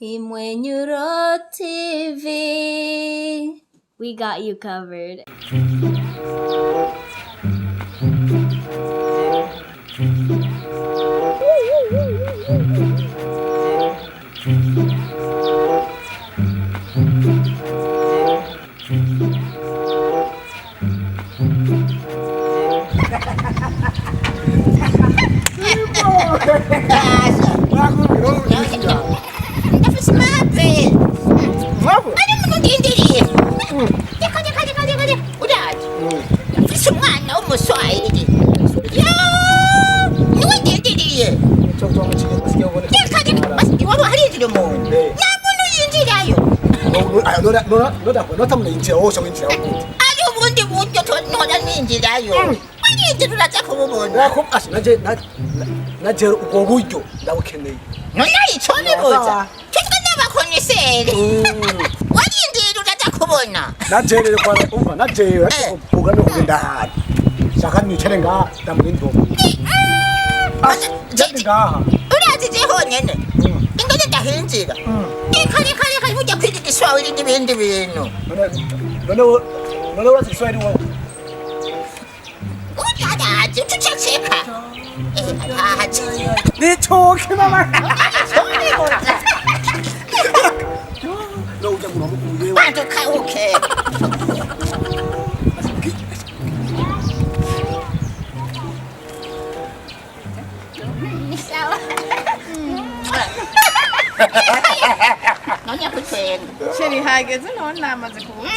Imwenyuro TV. We got you covered. Nota mnainjira osho winjira ukuthi ali umuntu umuntu thona ninjirayo manindira latsakhubona yakho asinaje naje ukobutyo ndawukheneye nona ithole boza khethe bakhonisele walindira latsakhubona najelele kwa umva naje ukame ukendahana shaka nithele nga ndamindoma jadi ngaha urazi je honyene ingane ndahinjira ikhali ujya kwiga igiswahili n'ibindi bintu none urazi Kiswahili wowe urazi tuceceka urazi nichoke mama no ujya munamukuye bantu kauke sawa nonya kutwenga Sheri hageze none namaze kubuza.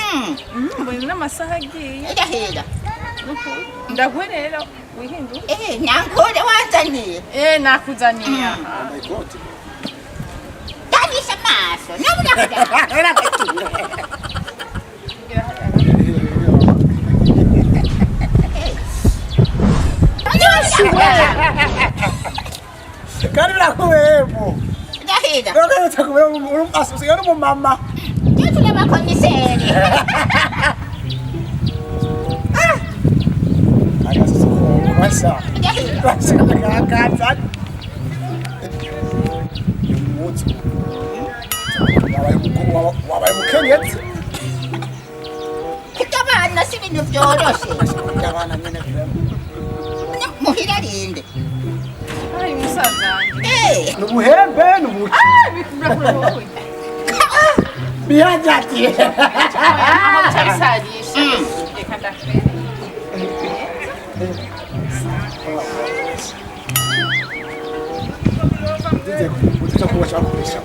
Mbona n'amasaha agiye. ndahera Ndagwe rero wihindu. nankore wanzaniye Nakuzaniye. tanisha maso nabura kandi nakuwemo ndahera none utakuwemo urumaso sigana mu mama tule bakhonisele Masa. Masa kakakata. Umuthi. Wabaye mukengezi. kutabana sibintu byoroshe Yabana nyene vile. muhira rinde Ai musaza. Nubuhembe nubuki. Bikubura kuri wowe. Bihajati. Aho cyarisalisha. Reka ndakwe. Ndize kutuza kuwa chakulisha.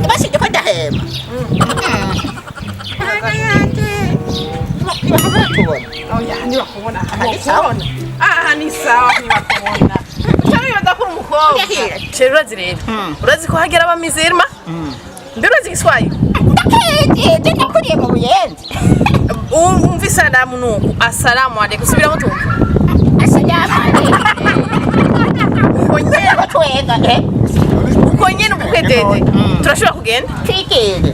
basi ndiko ndahema Oya ni wakubona. Aha ni sawa ni wakubona. Cyangwa ndakura umukobwa. Sheri urazi rero. Urazi ko hagera abamizirma? Mbere urazi Kiswahili? ndakete ndakuriye mu buyenzi Umvi salamu nuku. Assalamu alaikum. Subira mutumva. asalamu Konyera batwenga ukonyene ubukwedede. Turashobora kugenda? twigende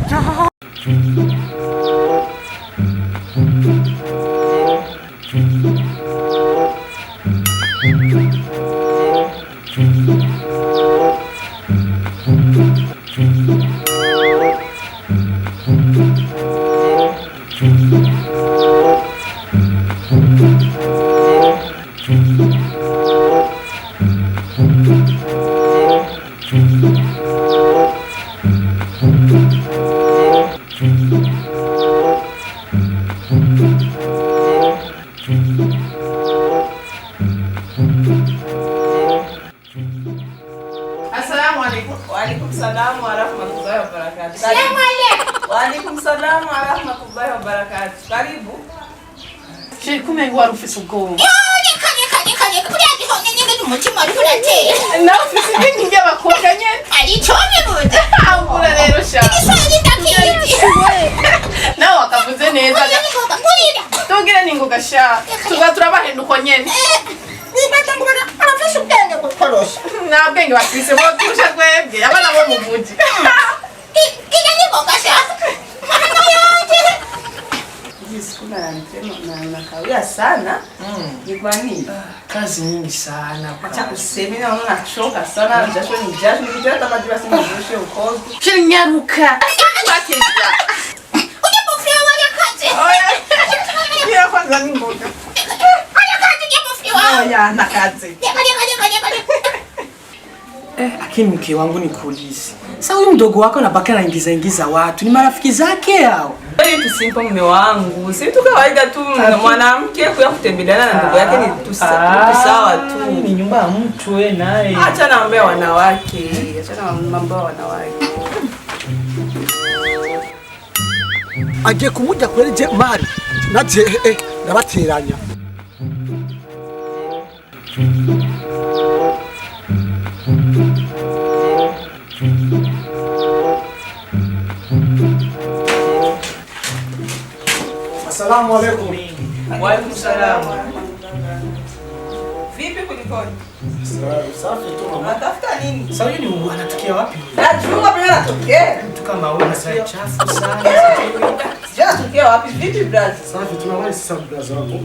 Assalamu alaikum. Wa alaikum salam wa rahmatullahi wa barakatuh. salamu alaikum Wa alaikum salam wa rahmatullahi wa barakatuh. Karibu. Sheri kumengo warufise ubwoba. kane kuriya gihonye nyine n'umutima uri kuratera Nawe ufise ibintu by'abakobwa nyene. ari icome buze Ahura rero sha. igiswahili ndakizi Nawe wakavuze neza. kurira Tugire ningoga sha. Tuba turabahenda uko nyene. nibaza ngo barafashe ubwenge gukorosha Nta bwenge bafise bo turusha twebwe. Abana bo mu muji. kija ningoga sha siku na kawia sana. Ni kwa nini? Kazi nyingi sana. Acha kusema naona nachoka sana. Jasho ni jasho. Nikitaka maji basi nirushe ukozi. Kinyaruka. Wakeja. Ujapofia wale kazi. Oya kwanza ni mboga. Wale kazi ujapofia. Oya na kazi. Lakini mke wangu nikuulize. Sasa huyu mdogo wako anabaki anaingiza watu. Ni marafiki zake hao. Wewe tusimpa mume wangu. Si tu kawaida tu mwanamke kuya kutembeleana na ndugu yake ni tu sawa tu. Ni nyumba ya mtu wewe naye. Acha naambia wanawake. Acha na mambo wanawake. agiye kumujya kwereje mari naje nabateranya Assalamu alaikum. Wa alaikum salam. Vipi kulikoni? Safi tu mama. Unatafuta nini? Sasa yule anatokea wapi? Najua pia anatokea. Mtu kama wewe sasa chafu sana. Sijui anatokea wapi? Vipi brother? Safi tu mama, sasa brother wako.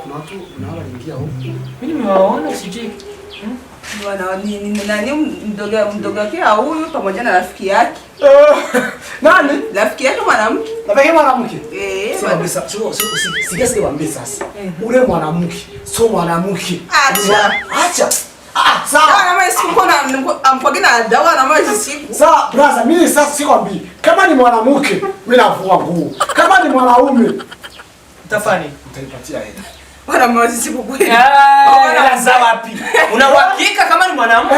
Kuna watu unawaingia huko. Mimi nimewaona sijui. Nani mdogo wake huyu pamoja na rafiki yake. Nani? Rafiki yake mwanamke. Rafiki mwanamke? Sasa Sigasi waambie sasa. Ule mwanamke sio mwanamke. Acha. Sawa. Na mimi siku ampagina dawa na mimi siku. Sawa, brother, mimi sasa sikwambii. Kama ni mwanamke, mimi navua nguo. Kama ni mwanaume, Utafani. utanipatia hela. Bwana mimi siku kweli. Hela za wapi? Una uhakika kama ni mwanaume?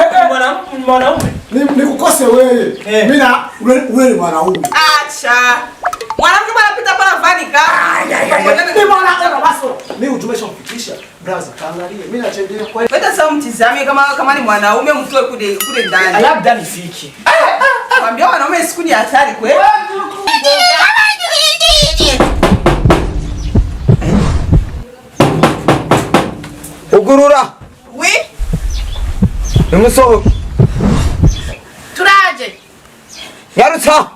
Nikukose wewe. Mimi na ule ni mwanaume. Acha. Mwanamke anapita pala vani ka. Ni mwanaume basi. Mimi tumeshamfikisha. Brother, kaangalie. Mimi nachendelea kwa Peta sasa mtizame kama ni mwanaume mtoe kule ndani. Labda nifike. Mwambie wanaume siku ni hatari kweli. Ugurura. Oui. Numuso. Turaje. Yarutsa.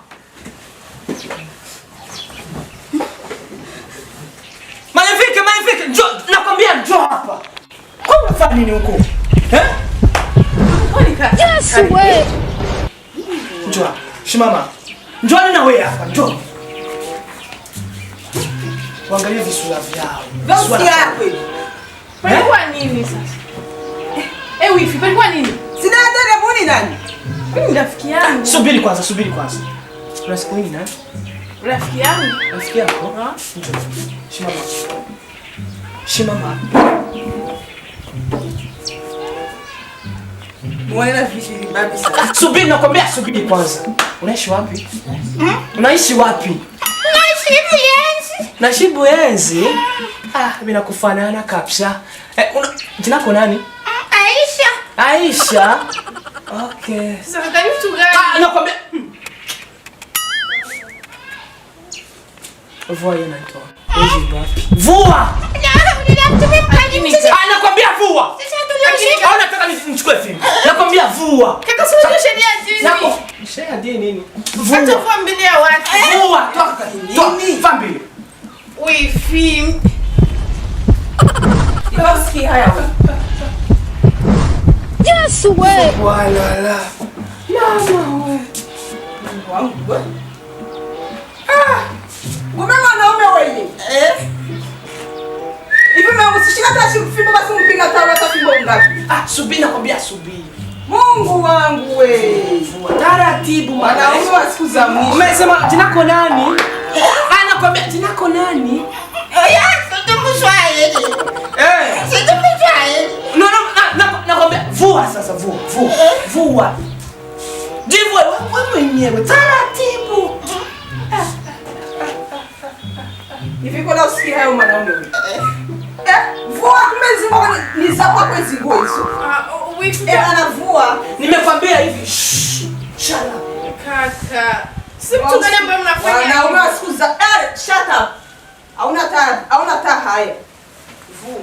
Magnifique, njoo, nakwambia njoo hapa. Kwa unafanya nini huko? Yes, we. Njoo. Shimama. Njoo na wewe hapa, njoo. Waangalie visura vyao. Vasi yako. Palikuwa nini sasa? Wifi, palikuwa nini? Sina dada mboni nani? Mimi rafiki yangu. Subiri kwanza. Kuna siku nyingi nani? Rafiki yangu. Rafiki yako? Njoo. Shimama. Mwana fishi babi sana. Subiri nakwambia, subiri kwanza. Unaishi wapi? Unaishi wapi? Naishi Buyenzi. Mimi nakufanana kabisa. Jina lako nani? Aisha. Okay. Sasa nataka mtu gani? Nakwambia. Vua hiyo naitoa. Hizi wapi? Vua! Nakwambia vua! Au nataka nichukue simu? Nakwambia vua! Kaka sio sheria dini. Sheria dini nini? Hata familia watu. Vua! Toa mbili. Wifi. Basi haya wewe. Yes, we. Wala. Wangu wewe. Wanaume wewe. Hivi mimi usishika hata fimbo basi mpinga hata fimbo ngapi? Subiri nakwambia subiri. Mungu wangu wewe. Taratibu Wanaume wa siku za mwisho. Umesema jina lako nani? Nakwambia jina lako nani? Nakwambia vua sasa, vua. Jivue wewe mwenyewe taratibu. Hivi kuna usikia hayo mwanaume wewe? Vua kumezi mbona ni sababu kwa hizo hizo. Wifi. Anavua. Nimekwambia hivi. Shala. Kaka. Si mtu gani ambaye mnafanya? Wanaume wa siku za shut up. Hauna taa haya. Vua.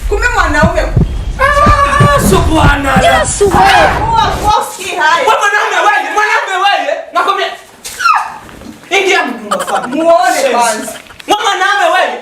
Kumbe mwanaume. Subhanallah. Yes, we. Vua usikia haya. Mwanaume wewe. Nakwambia. Ingia mkunga fami. Muone kwanza. Mama nawe wewe.